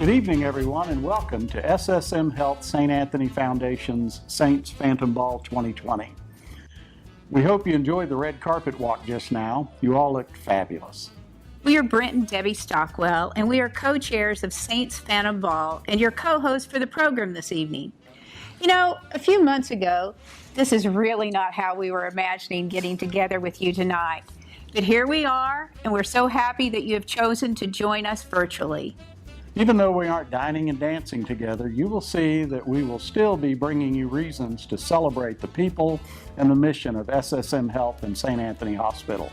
Good evening, everyone, and welcome to SSM Health St. Anthony Foundation's Saints Phantom Ball 2020. We hope you enjoyed the red carpet walk just now. You all looked fabulous. We are Brent and Debbie Stockwell, and we are co-chairs of Saints Phantom Ball and your co-hosts for the program this evening. You know, a few months ago, this is really not how we were imagining getting together with you tonight. But here we are, and we're so happy that you have chosen to join us virtually. Even though we aren't dining and dancing together, you will see that we will still be bringing you reasons to celebrate the people and the mission of SSM Health and St. Anthony Hospital.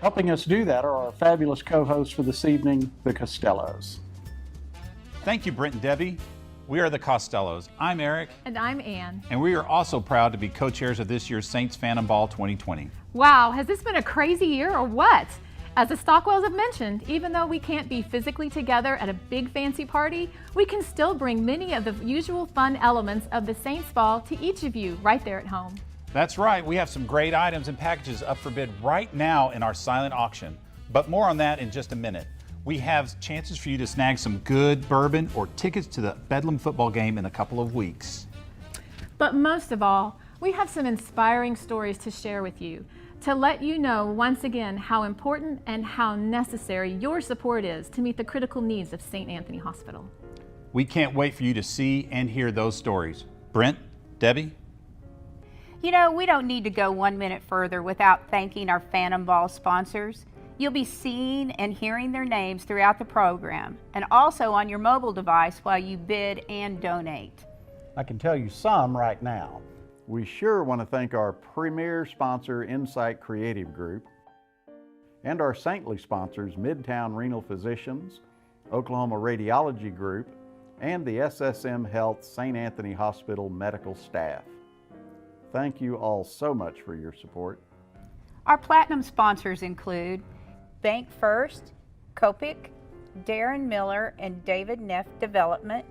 Helping us do that are our fabulous co-hosts for this evening, the Costellos. Thank you, Brent and Debbie. We are the Costellos. I'm Eric. And I'm Ann. And we are also proud to be co-chairs of this year's Saints Phantom Ball 2020. Wow, has this been a crazy year or what? As the Stockwells have mentioned, even though we can't be physically together at a big fancy party, we can still bring many of the usual fun elements of the Saints Ball to each of you right there at home. That's right. We have some great items and packages up for bid right now in our silent auction. But more on that in just a minute. We have chances for you to snag some good bourbon or tickets to the Bedlam football game in a couple of weeks. But most of all, we have some inspiring stories to share with you, to let you know once again how important and how necessary your support is to meet the critical needs of St. Anthony Hospital. We can't wait for you to see and hear those stories. Brent, Debbie? You know, we don't need to go 1 minute further without thanking our Phantom Ball sponsors. You'll be seeing and hearing their names throughout the program and also on your mobile device while you bid and donate. I can tell you some right now. We sure want to thank our premier sponsor, Insight Creative Group, and our saintly sponsors, Midtown Renal Physicians, Oklahoma Radiology Group, and the SSM Health St. Anthony Hospital medical staff. Thank you all so much for your support. Our platinum sponsors include Bank First, Copic, Darren Miller and David Neff Development,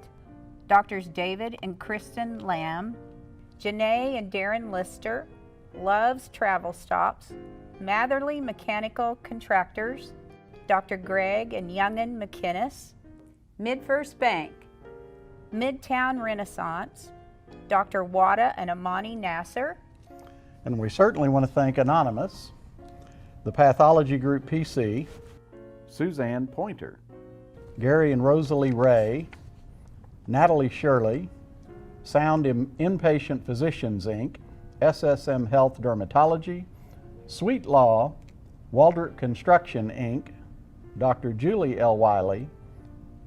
Doctors David and Kristen Lamb, Janae and Darren Lister, Love's Travel Stops, Matherly Mechanical Contractors, Dr. Greg and Youngin McInnes, MidFirst Bank, Midtown Renaissance, Dr. Wada and Amani Nasser. And we certainly want to thank Anonymous, the Pathology Group PC, Suzanne Pointer, Gary and Rosalie Ray, Natalie Shirley, Sound Inpatient Physicians, Inc., SSM Health Dermatology, Sweet Law, Waldrop Construction, Inc., Dr. Julie L. Wiley,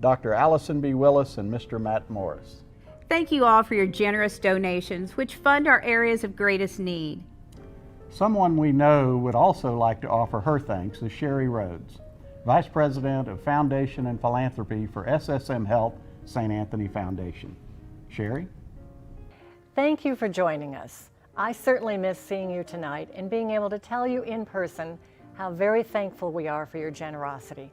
Dr. Allison B. Willis, and Mr. Matt Morris. Thank you all for your generous donations, which fund our areas of greatest need. Someone we know would also like to offer her thanks is Sherry Rhodes, Vice President of Foundation and Philanthropy for SSM Health St. Anthony Foundation. Sherry? Thank you for joining us. I certainly miss seeing you tonight and being able to tell you in person how very thankful we are for your generosity.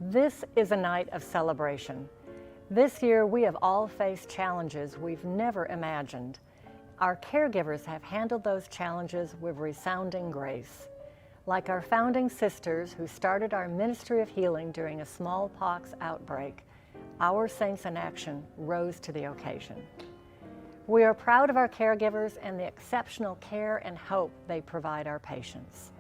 This is a night of celebration. This year, we have all faced challenges we've never imagined. Our caregivers have handled those challenges with resounding grace. Like our founding sisters who started our ministry of healing during a smallpox outbreak, our Saints in Action rose to the occasion. We are proud of our caregivers and the exceptional care and hope they provide our patients.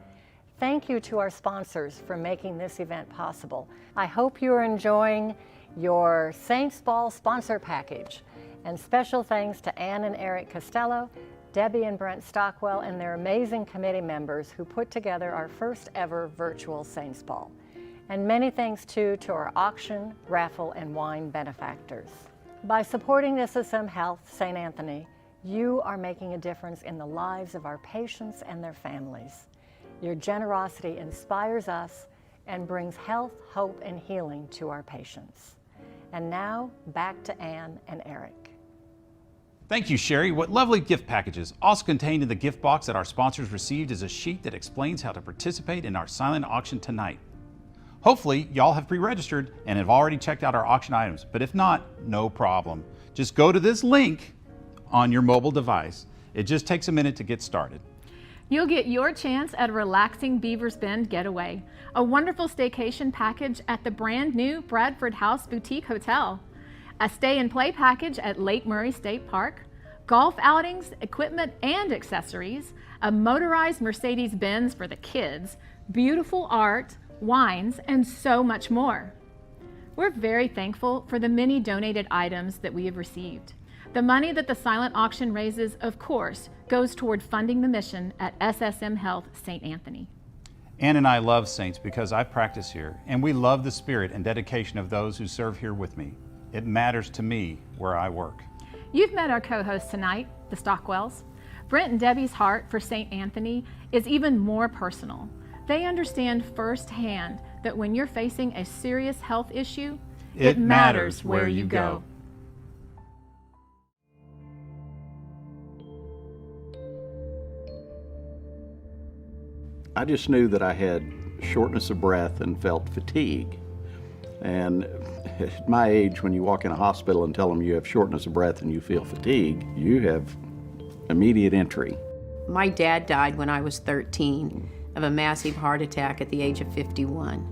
Thank you to our sponsors for making this event possible. I hope you are enjoying your Saints Ball sponsor package. And special thanks to Ann and Eric Costello, Debbie and Brent Stockwell, and their amazing committee members who put together our first ever virtual Saints Ball. And many thanks too to our auction, raffle, and wine benefactors. By supporting SSM Health St. Anthony, you are making a difference in the lives of our patients and their families. Your generosity inspires us and brings health, hope, and healing to our patients. And now, back to Ann and Eric. Thank you, Sherry. What lovely gift packages. Also contained in the gift box that our sponsors received is a sheet that explains how to participate in our silent auction tonight. Hopefully, y'all have pre-registered and have already checked out our auction items, but if not, no problem. Just go to this link on your mobile device. It just takes a minute to get started. You'll get your chance at a relaxing Beavers Bend getaway, a wonderful staycation package at the brand new Bradford House Boutique Hotel, a stay and play package at Lake Murray State Park, golf outings, equipment and accessories, a motorized Mercedes-Benz for the kids, beautiful art, wines, and so much more. We're very thankful for the many donated items that we have received. The money that the silent auction raises, of course, goes toward funding the mission at SSM Health St. Anthony. Ann and I love Saints because I practice here, and we love the spirit and dedication of those who serve here with me. It matters to me where I work. You've met our co-hosts tonight, the Stockwells. Brent and Debbie's heart for St. Anthony is even more personal. They understand firsthand that when you're facing a serious health issue, it matters where you go. I just knew that I had shortness of breath and felt fatigue. And at my age, when you walk in a hospital and tell them you have shortness of breath and you feel fatigue, you have immediate entry. My dad died when I was 13 of a massive heart attack at the age of 51.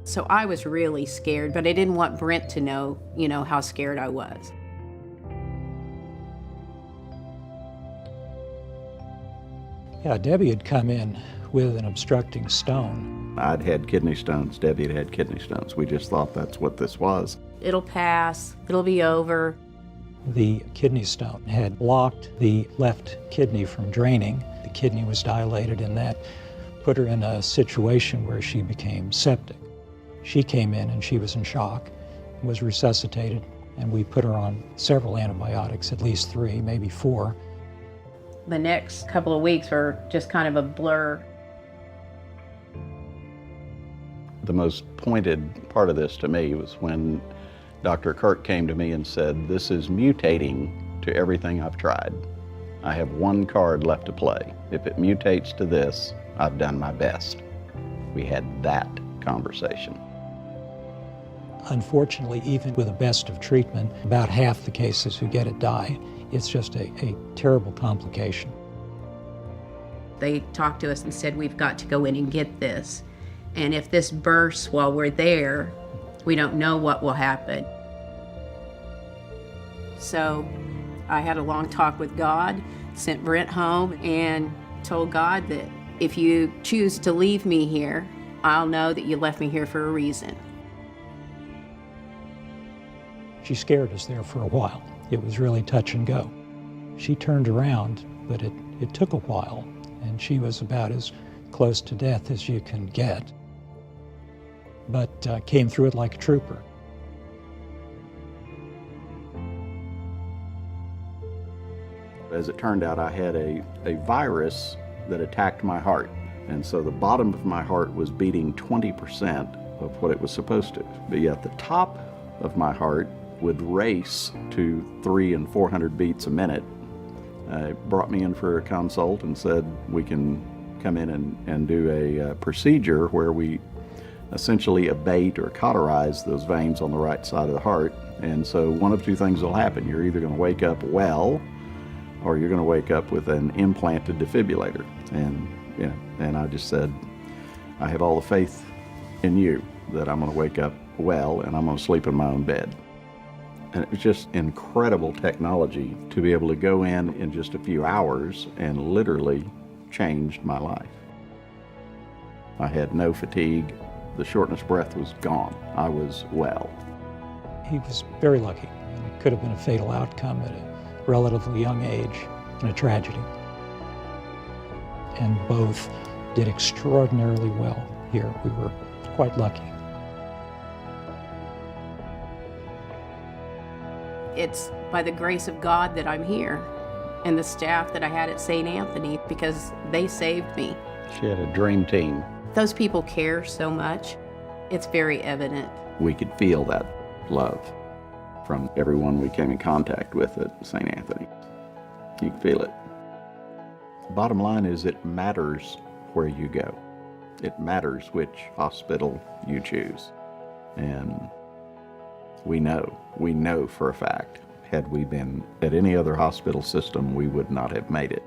So I was really scared, but I didn't want Brent to know, how scared I was. Yeah, Debbie had come in with an obstructing stone. I'd had kidney stones, Debbie had had kidney stones. We just thought that's what this was. It'll pass, it'll be over. The kidney stone had blocked the left kidney from draining. The kidney was dilated, and that put her in a situation where she became septic. She came in and she was in shock, was resuscitated, and we put her on several antibiotics, at least 3, maybe 4. The next couple of weeks were just kind of a blur. The most pointed part of this to me was when Dr. Kirk came to me and said, "This is mutating to everything I've tried. I have one card left to play. If it mutates to this, I've done my best." We had that conversation. Unfortunately, even with the best of treatment, about half the cases who get it die. It's just a terrible complication. They talked to us and said, we've got to go in and get this. And if this bursts while we're there, we don't know what will happen. So I had a long talk with God, sent Brent home, and told God that if you choose to leave me here, I'll know that you left me here for a reason. She scared us there for a while. It was really touch and go. She turned around, but it took a while, and she was about as close to death as you can get, but came through it like a trooper. As it turned out, I had a virus that attacked my heart, and so the bottom of my heart was beating 20% of what it was supposed to, but yet the top of my heart would race to 300 and 400 beats a minute. Brought me in for a consult and said, we can come in and do a procedure where we essentially abate or cauterize those veins on the right side of the heart. And so one of two things will happen. You're either going to wake up well, or you're going to wake up with an implanted defibrillator. And I just said, I have all the faith in you that I'm going to wake up well and I'm going to sleep in my own bed. And it was just incredible technology to be able to go in just a few hours and literally changed my life. I had no fatigue. The shortness of breath was gone. I was well. He was very lucky. It could have been a fatal outcome at a relatively young age and a tragedy. And both did extraordinarily well here. We were quite lucky. It's by the grace of God that I'm here, and the staff that I had at St. Anthony, because they saved me. She had a dream team. Those people care so much. It's very evident. We could feel that love from everyone we came in contact with at St. Anthony. You could feel it. Bottom line is, it matters where you go. It matters which hospital you choose. And we know for a fact, had we been at any other hospital system, we would not have made it.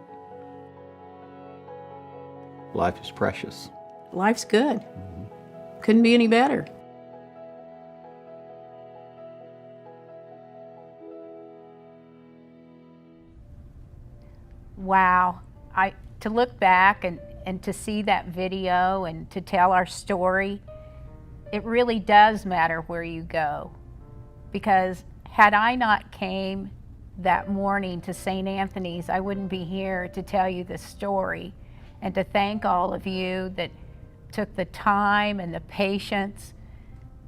Life is precious. Life's good. Couldn't be any better. Wow. To look back and to see that video and to tell our story, it really does matter where you go. Because had I not came that morning to St. Anthony's, I wouldn't be here to tell you this story and to thank all of you that took the time and the patience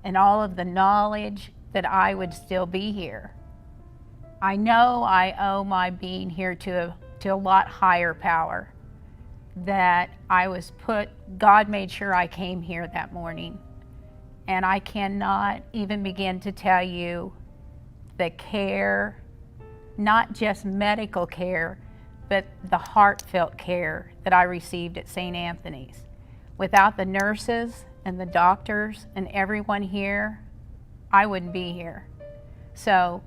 and all of the knowledge that I would still be here. I know I owe my being here to a lot higher power, that I was God made sure I came here that morning. And I cannot even begin to tell you the care, not just medical care, but the heartfelt care that I received at St. Anthony's. Without the nurses and the doctors and everyone here, I wouldn't be here. So,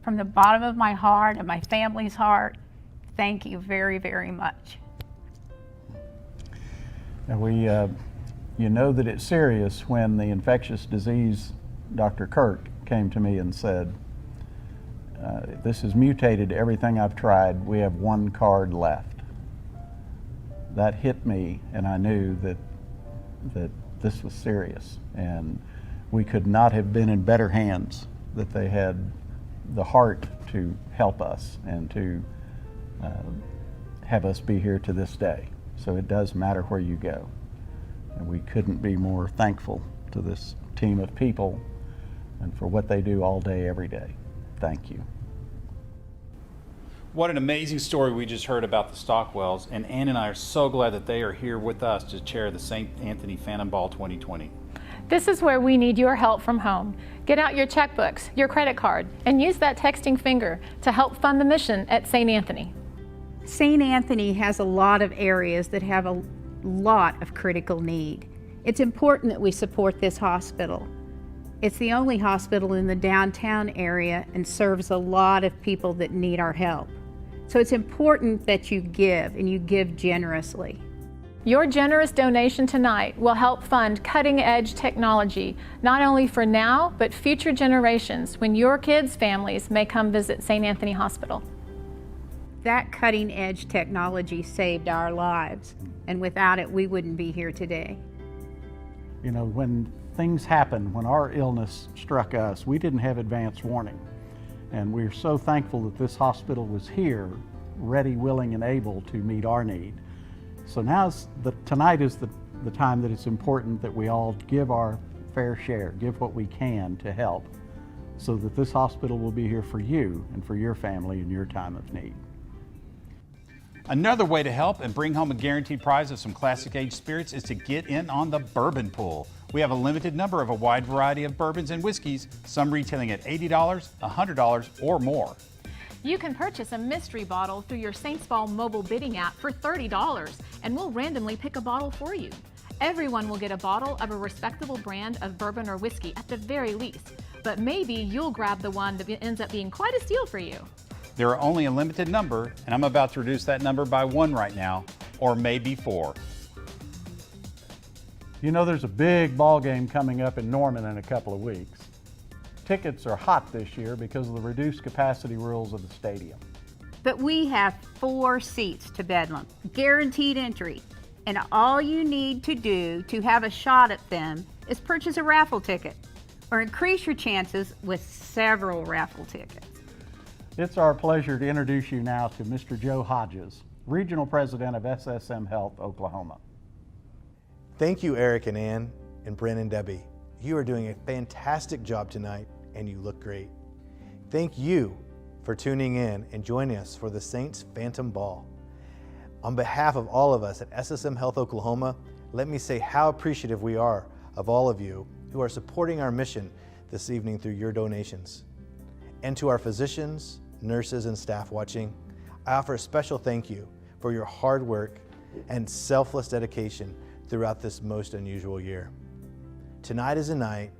from the bottom of my heart and my family's heart, thank you very, very much. And you know that it's serious when the infectious disease Dr. Kirk came to me and said, this has mutated everything I've tried. We have one card left. That hit me, and I knew that this was serious, and we could not have been in better hands, that they had the heart to help us and to have us be here to this day. So it does matter where you go. And we couldn't be more thankful to this team of people and for what they do all day, every day. Thank you. What an amazing story we just heard about the Stockwells, and Ann and I are so glad that they are here with us to chair the St. Anthony Phantom Ball 2020. This is where we need your help from home. Get out your checkbooks, your credit card, and use that texting finger to help fund the mission at St. Anthony. St. Anthony has a lot of areas that have a lot of critical need. It's important that we support this hospital. It's the only hospital in the downtown area and serves a lot of people that need our help. So it's important that you give, and you give generously. Your generous donation tonight will help fund cutting-edge technology, not only for now, but future generations when your kids' families may come visit St. Anthony Hospital. That cutting-edge technology saved our lives, and without it, we wouldn't be here today. You know, when things happened, when our illness struck us, we didn't have advance warning. And we're so thankful that this hospital was here, ready, willing, and able to meet our need. So tonight is the time that it's important that we all give our fair share, give what we can to help, so that this hospital will be here for you and for your family in your time of need. Another way to help and bring home a guaranteed prize of some classic aged spirits is to get in on the bourbon pool. We have a limited number of a wide variety of bourbons and whiskeys, some retailing at $80, $100, or more. You can purchase a mystery bottle through your Saints Ball mobile bidding app for $30, and we'll randomly pick a bottle for you. Everyone will get a bottle of a respectable brand of bourbon or whiskey at the very least, but maybe you'll grab the one that ends up being quite a steal for you. There are only a limited number, and I'm about to reduce that number by 1 right now, or maybe 4. You know, there's a big ball game coming up in Norman in a couple of weeks. Tickets are hot this year because of the reduced capacity rules of the stadium. But we have 4 seats to Bedlam, guaranteed entry, and all you need to do to have a shot at them is purchase a raffle ticket or increase your chances with several raffle tickets. It's our pleasure to introduce you now to Mr. Joe Hodges, Regional President of SSM Health, Oklahoma. Thank you, Eric and Ann, and Brent and Debbie. You are doing a fantastic job tonight, and you look great. Thank you for tuning in and joining us for the Saints Phantom Ball. On behalf of all of us at SSM Health Oklahoma, let me say how appreciative we are of all of you who are supporting our mission this evening through your donations. And to our physicians, nurses, and staff watching, I offer a special thank you for your hard work and selfless dedication throughout this most unusual year. Tonight is a night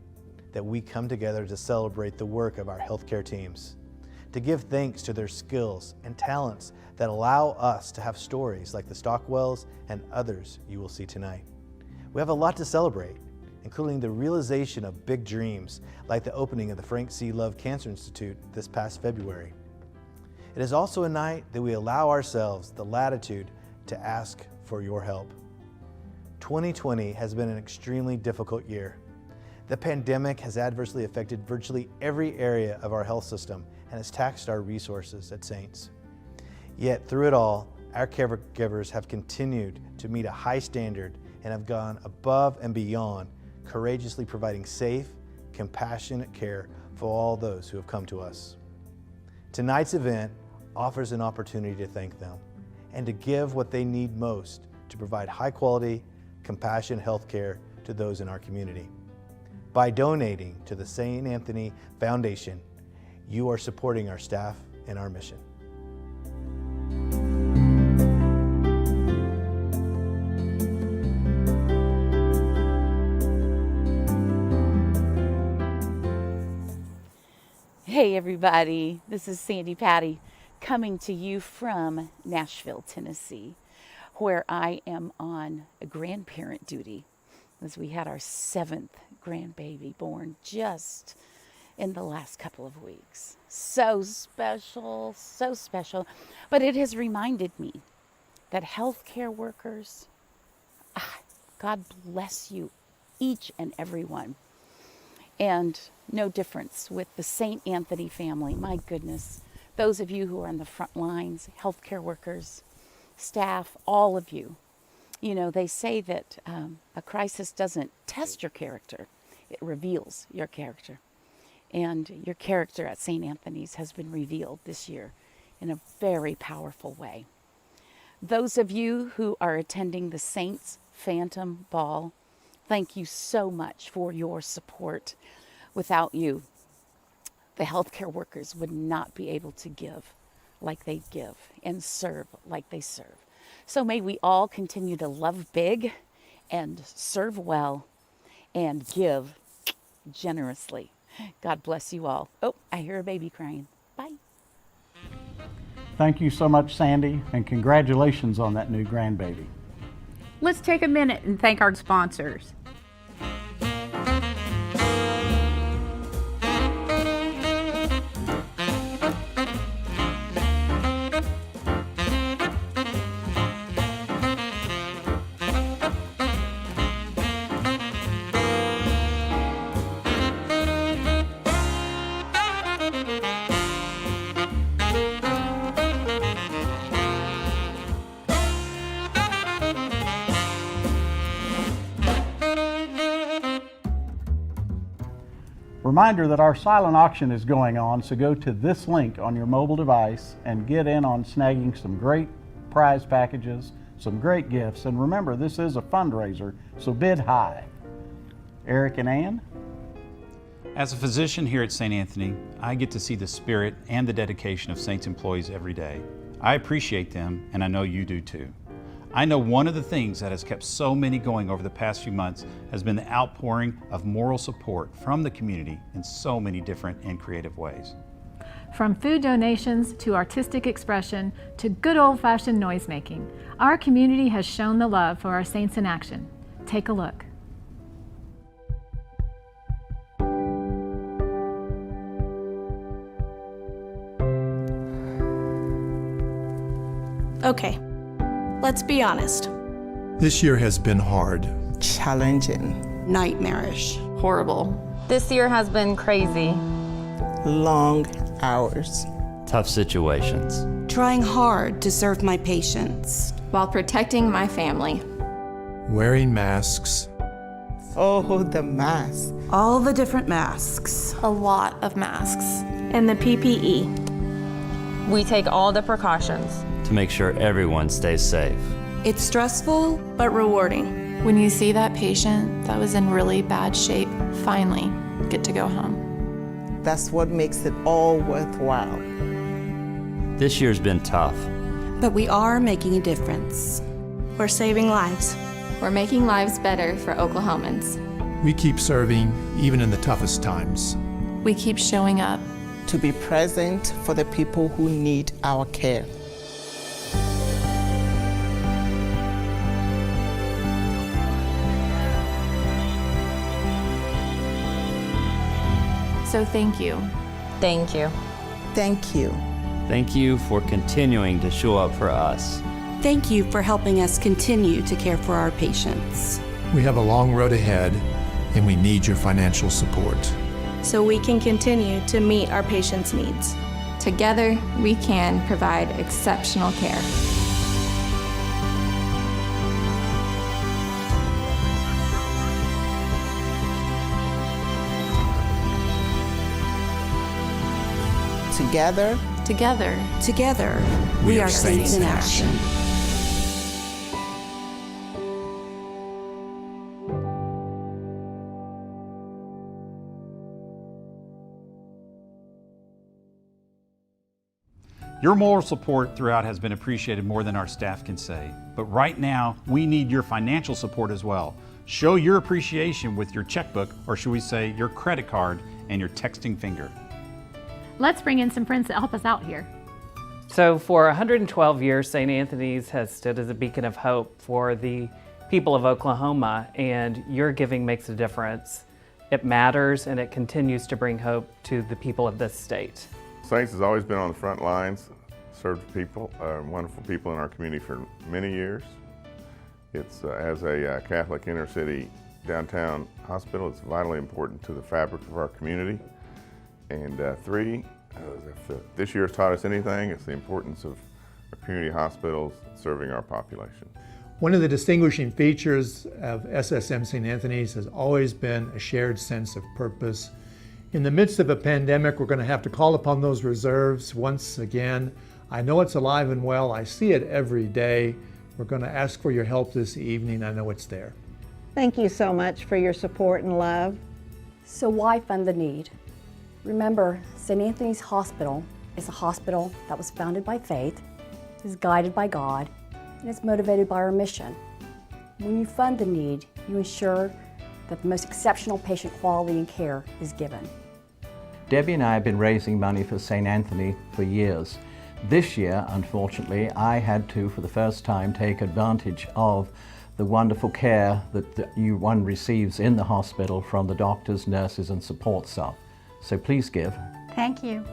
that we come together to celebrate the work of our healthcare teams, to give thanks to their skills and talents that allow us to have stories like the Stockwells and others you will see tonight. We have a lot to celebrate, including the realization of big dreams like the opening of the Frank C. Love Cancer Institute this past February. It is also a night that we allow ourselves the latitude to ask for your help. 2020 has been an extremely difficult year. The pandemic has adversely affected virtually every area of our health system and has taxed our resources at Saints. Yet through it all, our caregivers have continued to meet a high standard and have gone above and beyond, courageously providing safe, compassionate care for all those who have come to us. Tonight's event offers an opportunity to thank them and to give what they need most to provide high quality, compassionate health care to those in our community. By donating to the St. Anthony Foundation, you are supporting our staff and our mission. Hey everybody, this is Sandy Patty coming to you from Nashville, Tennessee, where I am on a grandparent duty as we had our 7th grandbaby born just in the last couple of weeks. So special, but it has reminded me that healthcare workers, God bless you, each and every one. And no difference with the St. Anthony family. My goodness, those of you who are on the front lines, healthcare workers, staff, all of you. You know, they say that a crisis doesn't test your character, it reveals your character. And your character at St. Anthony's has been revealed this year in a very powerful way. Those of you who are attending the Saints Phantom Ball, thank you so much for your support. Without you, the healthcare workers would not be able to give like they give and serve like they serve. So may we all continue to love big and serve well and give generously. God bless you all. Oh, I hear a baby crying. Bye. Thank you so much, Sandy, and congratulations on that new grandbaby. Let's take a minute and thank our sponsors. Reminder that our silent auction is going on, so go to this link on your mobile device and get in on snagging some great prize packages, some great gifts, and remember, this is a fundraiser, so bid high. Eric and Ann? As a physician here at St. Anthony, I get to see the spirit and the dedication of Saints employees every day. I appreciate them, and I know you do too. I know one of the things that has kept so many going over the past few months has been the outpouring of moral support from the community in so many different and creative ways. From food donations to artistic expression to good old-fashioned noise-making, our community has shown the love for our Saints in action. Take a look. Okay, let's be honest. This year has been hard. Challenging. Nightmarish. Horrible. This year has been crazy. Long hours. Tough situations. Trying hard to serve my patients. While protecting my family. Wearing masks. Oh, the masks. All the different masks. A lot of masks. And the PPE. We take all the precautions. To make sure everyone stays safe. It's stressful, but rewarding. When you see that patient that was in really bad shape finally get to go home. That's what makes it all worthwhile. This year's been tough. But we are making a difference. We're saving lives. We're making lives better for Oklahomans. We keep serving even in the toughest times. We keep showing up to be present for the people who need our care. So thank you. Thank you. Thank you. Thank you for continuing to show up for us. Thank you for helping us continue to care for our patients, We have a long road ahead, and we need your financial support. so we can continue to meet our patients' needs. Together, we can provide exceptional care. Together, Together, we are Saints in Action. Your moral support throughout has been appreciated more than our staff can say. But right now, we need your financial support as well. Show your appreciation with your checkbook, or should we say your credit card and your texting finger. Let's bring in some friends to help us out here. So for 112 years, St. Anthony's has stood as a beacon of hope for the people of Oklahoma, and your giving makes a difference. It matters, and it continues to bring hope to the people of this state. Saints has always been on the front lines, served people, wonderful people in our community for many years. It's as a Catholic inner city downtown hospital, it's vitally important to the fabric of our community. And three, if this year has taught us anything, it's the importance of our community hospitals serving our population. One of the distinguishing features of SSM St. Anthony's has always been a shared sense of purpose. In the midst of a pandemic, we're going to have to call upon those reserves once again. I know it's alive and well. I see it every day. We're going to ask for your help this evening. I know it's there. Thank you so much for your support and love. So why fund the need? Remember, St. Anthony's Hospital is a hospital that was founded by faith, is guided by God, and is motivated by our mission. When you fund the need, you ensure that the most exceptional patient quality and care is given. Debbie and I have been raising money for St. Anthony for years. This year, unfortunately, I had to, for the first time, take advantage of the wonderful care that one receives in the hospital from the doctors, nurses, and support staff. So please give. Thank you.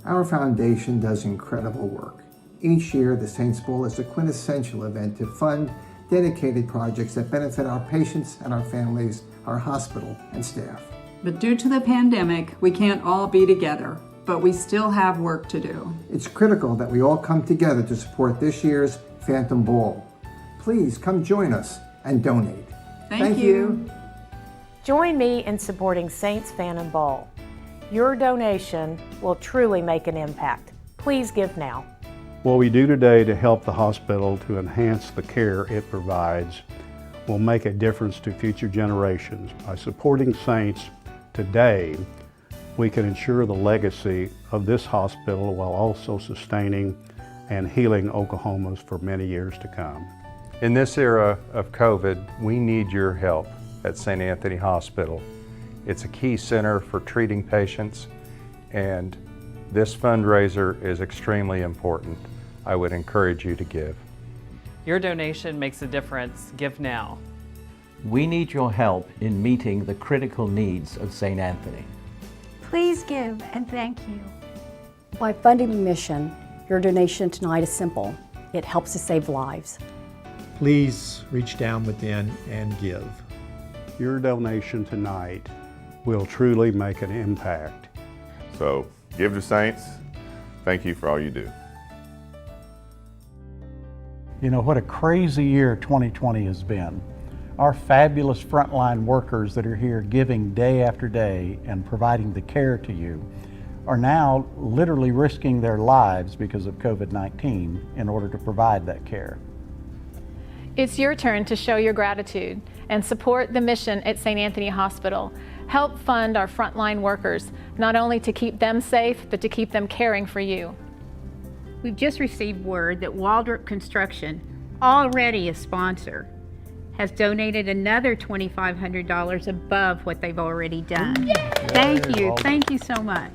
Our foundation does incredible work. Each year, the Saints Bowl is a quintessential event to fund dedicated projects that benefit our patients and our families, our hospital, and staff. But due to the pandemic, we can't all be together, but we still have work to do. It's critical that we all come together to support this year's Phantom Bowl. Please come join us and donate. Thank you. Join me in supporting Saints Phantom Bowl. Your donation will truly make an impact. Please give now. What we do today to help the hospital to enhance the care it provides will make a difference to future generations. By supporting Saints today, we can ensure the legacy of this hospital while also sustaining and healing Oklahomans for many years to come. In this era of COVID, we need your help at St. Anthony Hospital. It's a key center for treating patients, and this fundraiser is extremely important. I would encourage you to give. Your donation makes a difference. Give now. We need your help in meeting the critical needs of St. Anthony. Please give and thank you. By funding the mission, your donation tonight is simple. It helps to save lives. Please reach down within and give. Your donation tonight will truly make an impact. So give to Saints. Thank you for all you do. You know, what a crazy year 2020 has been. Our fabulous frontline workers that are here giving day after day and providing the care to you are now literally risking their lives because of COVID-19 in order to provide that care. It's your turn to show your gratitude and support the mission at St. Anthony Hospital. Help fund our frontline workers, not only to keep them safe, but to keep them caring for you. We've just received word that Waldrop Construction, already a sponsor, has donated another $2,500 above what they've already done. Yay! Thank you so much.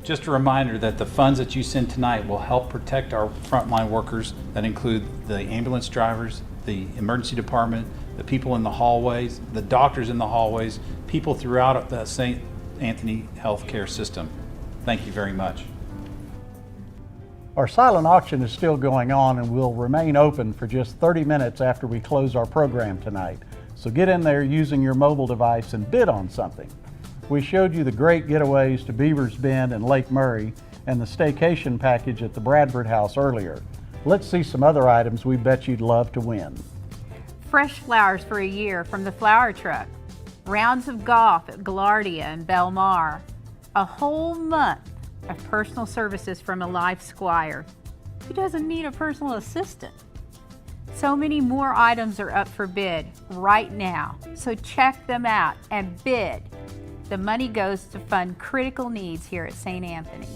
Just a reminder that the funds that you send tonight will help protect our frontline workers. That include the ambulance drivers, the emergency department, the people in the hallways, the doctors in the hallways, people throughout the St. Anthony healthcare system. Thank you very much. Our silent auction is still going on and will remain open for just 30 minutes after we close our program tonight. So get in there using your mobile device and bid on something. We showed you the great getaways to Beavers Bend and Lake Murray and the staycation package at the Bradford House earlier. Let's see some other items we bet you'd love to win. Fresh flowers for a year from the flower truck. Rounds of golf at Gaillardia and Belmar. A whole month of personal services from a life squire. Who doesn't need a personal assistant? So many more items are up for bid right now, so check them out and bid. The money goes to fund critical needs here at St. Anthony.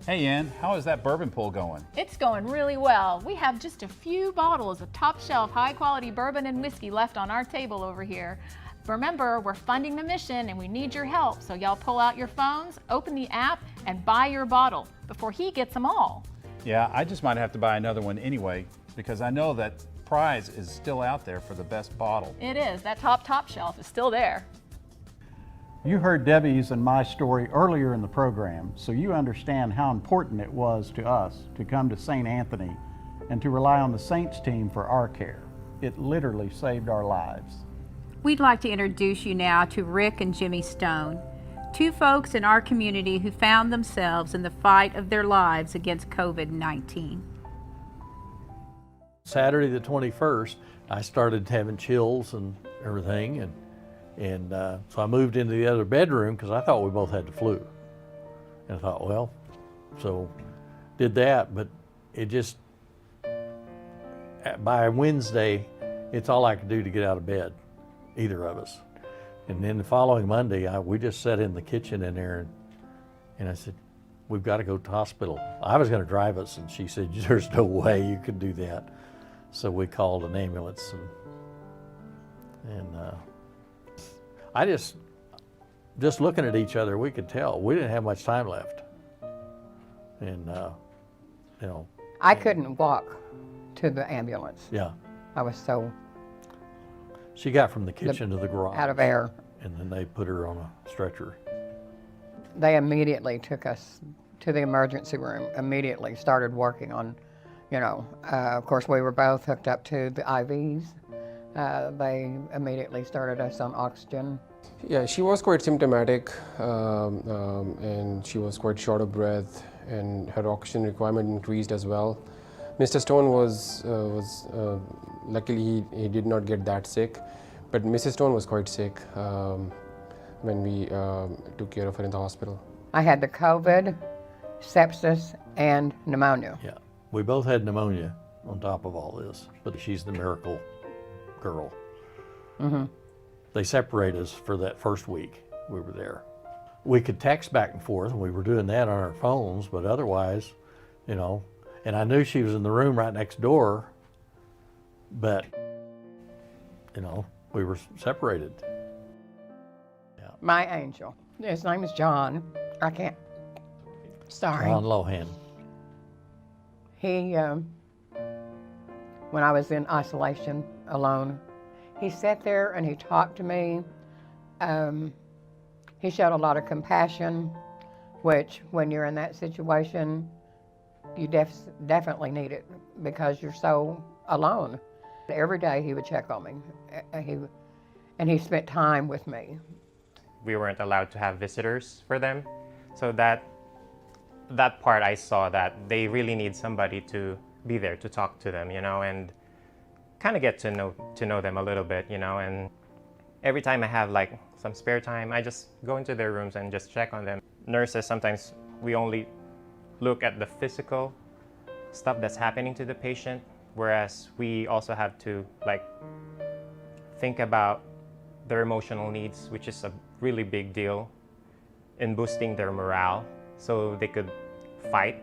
Hey Ann, how is that bourbon pool going? It's going really well. We have just a few bottles of top shelf high quality bourbon and whiskey left on our table over here. Remember, we're funding the mission and we need your help, so y'all pull out your phones, open the app, and buy your bottle before he gets them all. Yeah, I just might have to buy another one anyway, because I know that prize is still out there for the best bottle. It is. That top shelf is still there. You heard Debbie's and my story earlier in the program, so you understand how important it was to us to come to St. Anthony and to rely on the Saints team for our care. It literally saved our lives. We'd like to introduce you now to Rick and Jimmy Stone, two folks in our community who found themselves in the fight of their lives against COVID-19. Saturday the 21st, I started having chills and everything, and so I moved into the other bedroom because I thought we both had the flu. And I thought, well, so did that, but it just, by Wednesday, it's all I could do to get out of bed, either of us. And then the following Monday, we just sat in the kitchen in there, and I said, we've got to go to the hospital. I was going to drive us, and she said, there's no way you could do that. So we called an ambulance, and I just looking at each other, we could tell we didn't have much time left. And you know, I couldn't walk to the ambulance. Yeah, I was so. She got from the kitchen to the garage. Out of air. And then they put her on a stretcher. They immediately took us to the emergency room. Immediately started working on. You know, of course, we were both hooked up to the IVs. They immediately started us on oxygen. Yeah, she was quite symptomatic, and she was quite short of breath, and her oxygen requirement increased as well. Mr. Stone was luckily he did not get that sick, but Mrs. Stone was quite sick when we took care of her in the hospital. I had the COVID, sepsis, and pneumonia. Yeah. We both had pneumonia on top of all this, but she's the miracle girl. Mm-hmm. They separated us for that first week we were there. We could text back and forth, and we were doing that on our phones, but otherwise, you know, and I knew she was in the room right next door, but, you know, we were separated. Yeah. My angel. His name is John. I can't. Sorry. John Lohan. He, when I was in isolation alone, he sat there and he talked to me. He showed a lot of compassion, which when you're in that situation, you definitely need it because you're so alone. Every day he would check on me, and he spent time with me. We weren't allowed to have visitors for them, so that part I saw that they really need somebody to be there to talk to them, you know, and kind of get to know them a little bit, you know. And every time I have like some spare time, I just go into their rooms and just check on them. Nurses, sometimes we only look at the physical stuff that's happening to the patient, whereas we also have to like think about their emotional needs, which is a really big deal in boosting their morale so they could fight.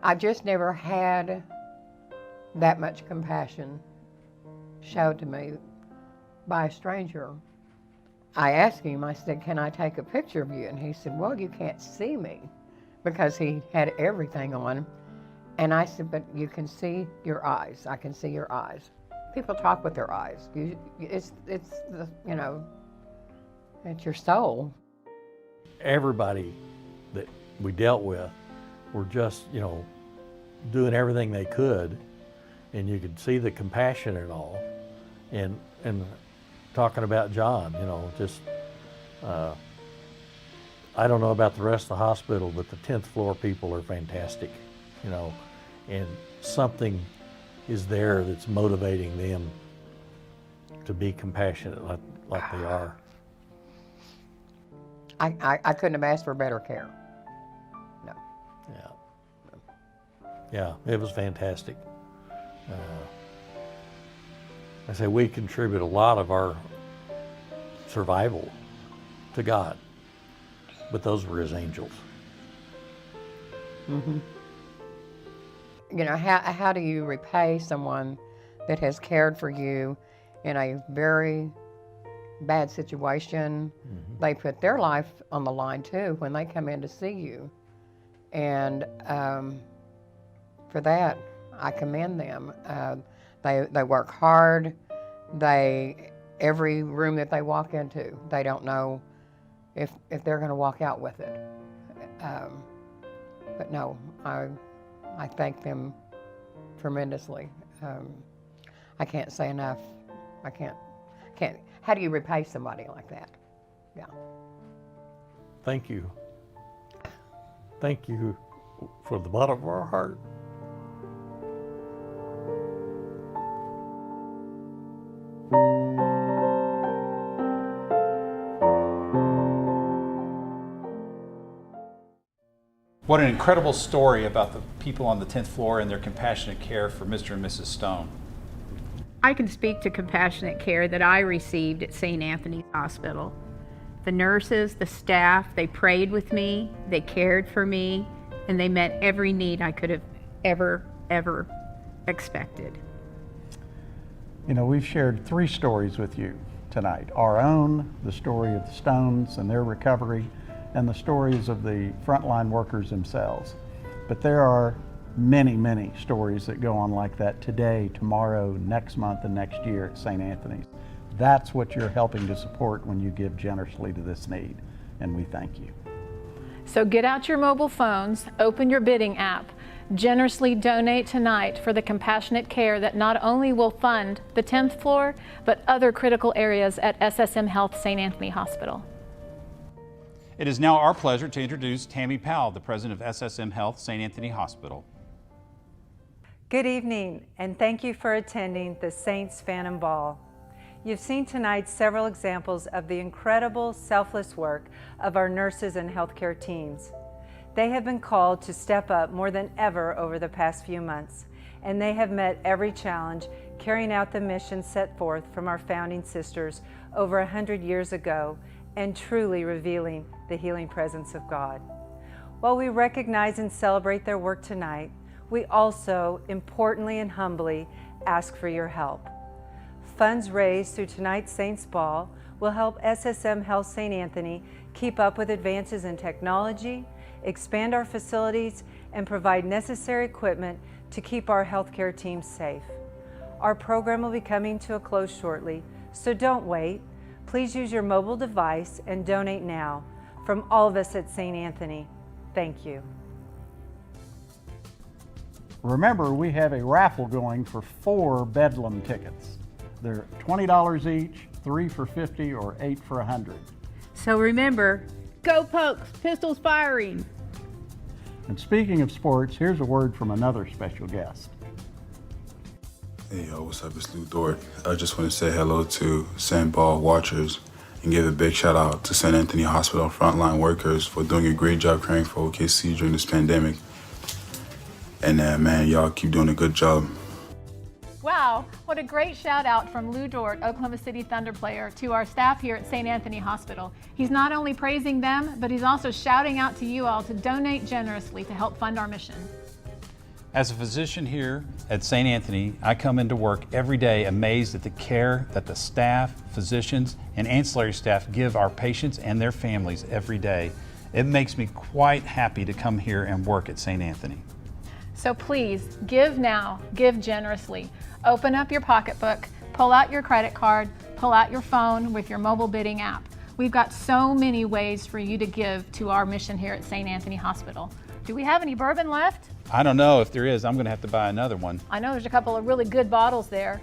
I just never had that much compassion showed to me by a stranger I asked him, I said, can I take a picture of you? And he said, well, you can't see me, because he had everything on. And I said, but you can see your eyes. I can see your eyes. People talk with their eyes. It's the, you know, it's your soul. Everybody that we dealt with were just, you know, doing everything they could, and you could see the compassion and all. And talking about John, you know, just, I don't know about the rest of the hospital, but the 10th floor people are fantastic, you know, and something is there that's motivating them to be compassionate like they are. I couldn't have asked for better care. No. Yeah, it was fantastic. I say we contribute a lot of our survival to God, but those were His angels. Mm-hmm. You know, how do you repay someone that has cared for you in a very bad situation? Mm-hmm. They put their life on the line too when they come in to see you. And for that, I commend them. They work hard. Every room that they walk into, they don't know if they're going to walk out with it. But no, I thank them tremendously. I can't say enough. I can't. How do you repay somebody like that? Yeah. Thank you. Thank you from the bottom of our heart. What an incredible story about the people on the 10th floor and their compassionate care for Mr. and Mrs. Stone. I can speak to compassionate care that I received at St. Anthony's Hospital. The nurses, the staff, they prayed with me, they cared for me, and they met every need I could have ever expected. You know, we've shared 3 stories with you tonight. Our own, the story of the Stones and their recovery, and the stories of the frontline workers themselves. But there are many, many stories that go on like that today, tomorrow, next month, and next year at St. Anthony's. That's what you're helping to support when you give generously to this need, and we thank you. So get out your mobile phones, open your bidding app, generously donate tonight for the compassionate care that not only will fund the 10th floor, but other critical areas at SSM Health St. Anthony Hospital. It is now our pleasure to introduce Tammy Powell, the president of SSM Health St. Anthony Hospital. Good evening, and thank you for attending the Saints Phantom Ball. You've seen tonight several examples of the incredible, selfless work of our nurses and healthcare teams. They have been called to step up more than ever over the past few months, and they have met every challenge, carrying out the mission set forth from our founding sisters over 100 years ago, and truly revealing the healing presence of God. While we recognize and celebrate their work tonight, we also, importantly and humbly, ask for your help. Funds raised through tonight's Saints Ball will help SSM Health St. Anthony keep up with advances in technology, expand our facilities, and provide necessary equipment to keep our healthcare teams safe. Our program will be coming to a close shortly, so don't wait. Please use your mobile device and donate now. From all of us at St. Anthony, thank you. Remember, we have a raffle going for 4 Bedlam tickets. They're $20 each, 3 for $50 or 8 for $100. So remember, go Pokes, pistols firing. And speaking of sports, here's a word from another special guest. Hey yo, what's up? It's Lou Dort. I just want to say hello to St. Paul watchers and give a big shout out to St. Anthony Hospital frontline workers for doing a great job caring for OKC during this pandemic. And man, y'all keep doing a good job. Wow, what a great shout out from Lou Dort, Oklahoma City Thunder player, to our staff here at St. Anthony Hospital. He's not only praising them, but he's also shouting out to you all to donate generously to help fund our mission. As a physician here at St. Anthony, I come into work every day amazed at the care that the staff, physicians, and ancillary staff give our patients and their families every day. It makes me quite happy to come here and work at St. Anthony. So please, give now, give generously. Open up your pocketbook, pull out your credit card, pull out your phone with your mobile bidding app. We've got so many ways for you to give to our mission here at St. Anthony Hospital. Do we have any bourbon left? I don't know if there is. I'm going to have to buy another one. I know there's a couple of really good bottles there.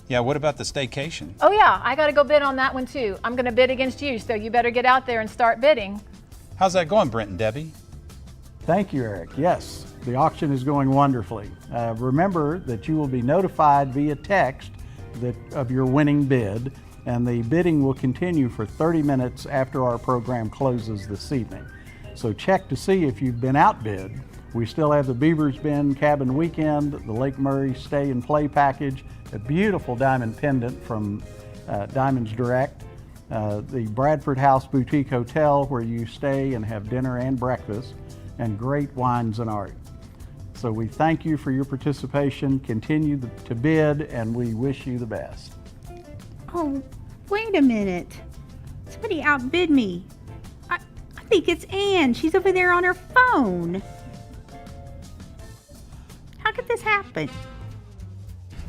Yeah, what about the staycation? Oh yeah, I got to go bid on that one too. I'm going to bid against you, so you better get out there and start bidding. How's that going, Brent and Debbie? Thank you, Eric. Yes, the auction is going wonderfully. Remember that you will be notified via text of your winning bid, and the bidding will continue for 30 minutes after our program closes this evening. So check to see if you've been outbid. We still have the Beaver's Bend Cabin Weekend, the Lake Murray Stay and Play Package, a beautiful diamond pendant from Diamonds Direct, the Bradford House Boutique Hotel where you stay and have dinner and breakfast, and great wines and art. So we thank you for your participation, continue to bid, and we wish you the best. Oh, wait a minute. Somebody outbid me. I think it's Ann. She's over there on her phone. How could this happen?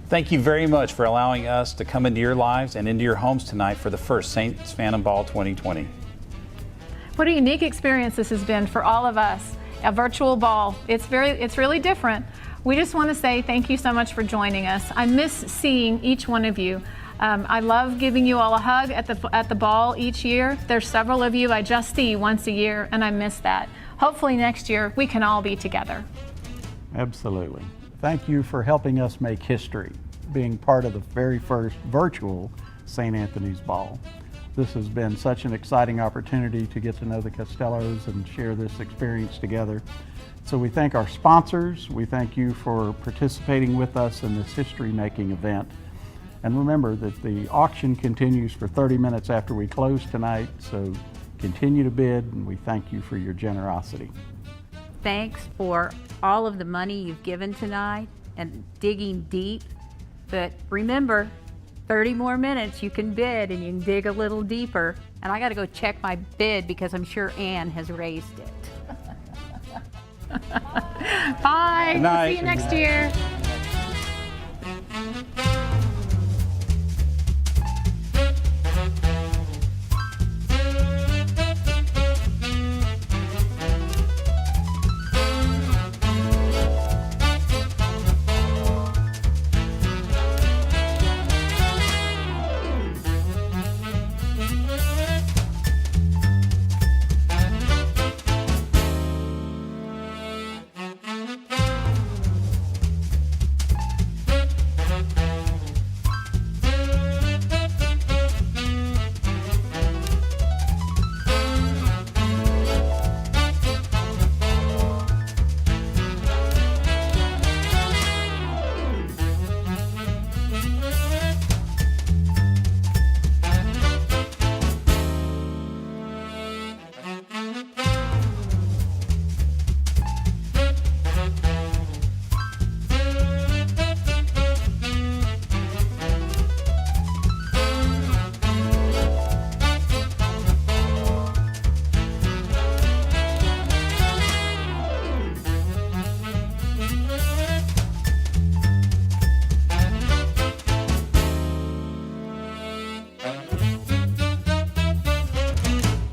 Thank you very much for allowing us to come into your lives and into your homes tonight for the first Saints Phantom Ball 2020. What a unique experience this has been for all of us. A virtual ball. It's really different. We just want to say thank you so much for joining us. I miss seeing each one of you. I love giving you all a hug at the ball each year. There's several of you I just see once a year, and I miss that. Hopefully next year we can all be together. Absolutely. Thank you for helping us make history, being part of the very first virtual St. Anthony's Ball. This has been such an exciting opportunity to get to know the Costellos and share this experience together. So we thank our sponsors. We thank you for participating with us in this history-making event. And remember that the auction continues for 30 minutes after we close tonight, so continue to bid, and we thank you for your generosity. Thanks for all of the money you've given tonight and digging deep. But remember, 30 more minutes you can bid and you can dig a little deeper. And I got to go check my bid because I'm sure Ann has raised it. Bye. Good night. See you next year.